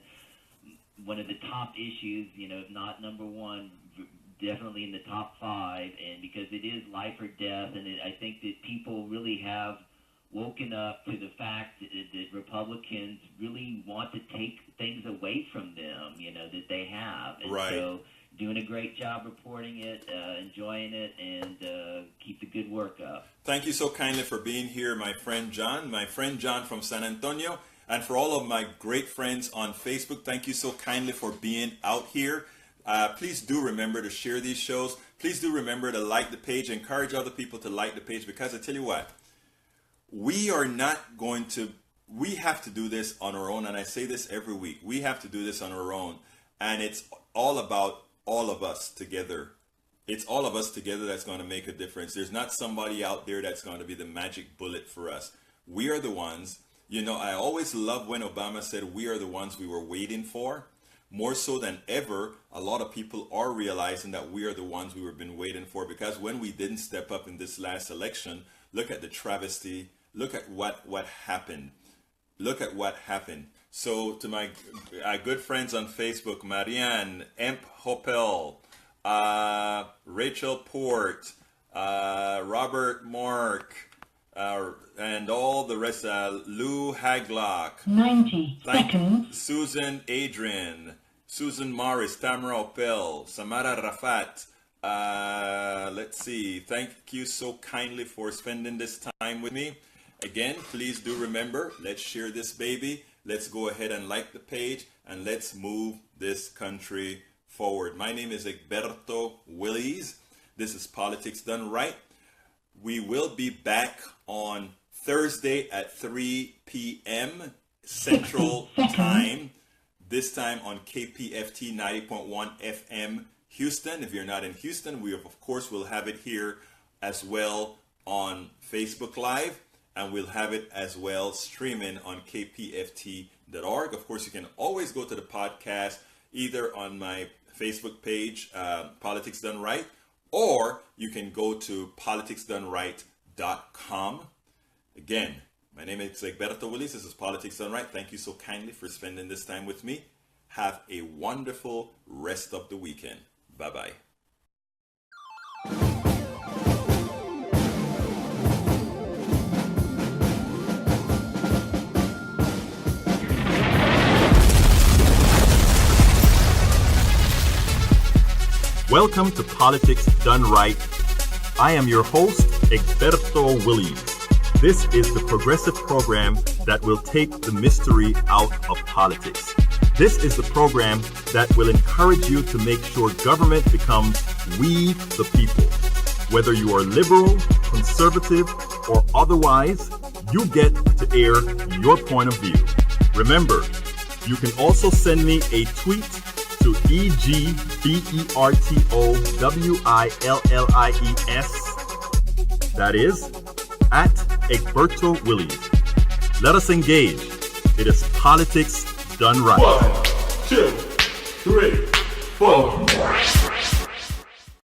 Speaker 4: one of the top issues. If not number one, definitely in the top 5. And because it is life or death, and I think that people really have woken up to the fact that Republicans really want to take things away from them, that they have. And
Speaker 3: right.
Speaker 4: So doing a great job reporting it, enjoying it, and keep the good work up.
Speaker 3: Thank you so kindly for being here, my friend John from San Antonio. And for all of my great friends on Facebook, thank you so kindly for being out here. Please do remember to share these shows. Please do remember to like the page, encourage other people to like the page, because I tell you what, we have to do this on our own. And I say this every week. We have to do this on our own. And it's all about all of us together. It's all of us together that's going to make a difference. There's not somebody out there that's going to be the magic bullet for us. We are the ones. I always love when Obama said we are the ones we were waiting for. More so than ever, a lot of people are realizing that we are the ones we have been waiting for, because when we didn't step up in this last election, look at the travesty. Look at what happened. Look at what happened. So to my good friends on Facebook, Marianne, Emp Hopel, Rachel Port, Robert Mark, and all the rest, Lou Haglock,
Speaker 6: 90 seconds.
Speaker 3: Susan Adrian, Susan Morris, Tamara Opel, Samara Rafat. Let's see. Thank you so kindly for spending this time with me. Again, please do remember, let's share this baby. Let's go ahead and like the page, and let's move this country forward. My name is Egberto Willies. This is Politics Done Right. We will be back on Thursday at 3 p.m. Central Time. This time on KPFT 90.1 FM Houston. If you're not in Houston, we of course will have it here as well on Facebook Live, and we'll have it as well streaming on kpft.org. Of course, you can always go to the podcast either on my Facebook page, Politics Done Right, or you can go to politicsdoneright.com. Again, my name is Egberto Willies. This is Politics Done Right. Thank you so kindly for spending this time with me. Have a wonderful rest of the weekend. Bye-bye.
Speaker 1: Welcome to Politics Done Right. I am your host, Experto Williams. This is the progressive program that will take the mystery out of politics. This is the program that will encourage you to make sure government becomes we the people. Whether you are liberal, conservative, or otherwise, you get to air your point of view. Remember, you can also send me a tweet to EGBERTOWILLIES. That is, at Egberto Willies. Let us engage. It is politics done right.
Speaker 2: 1, 2, 3, 4.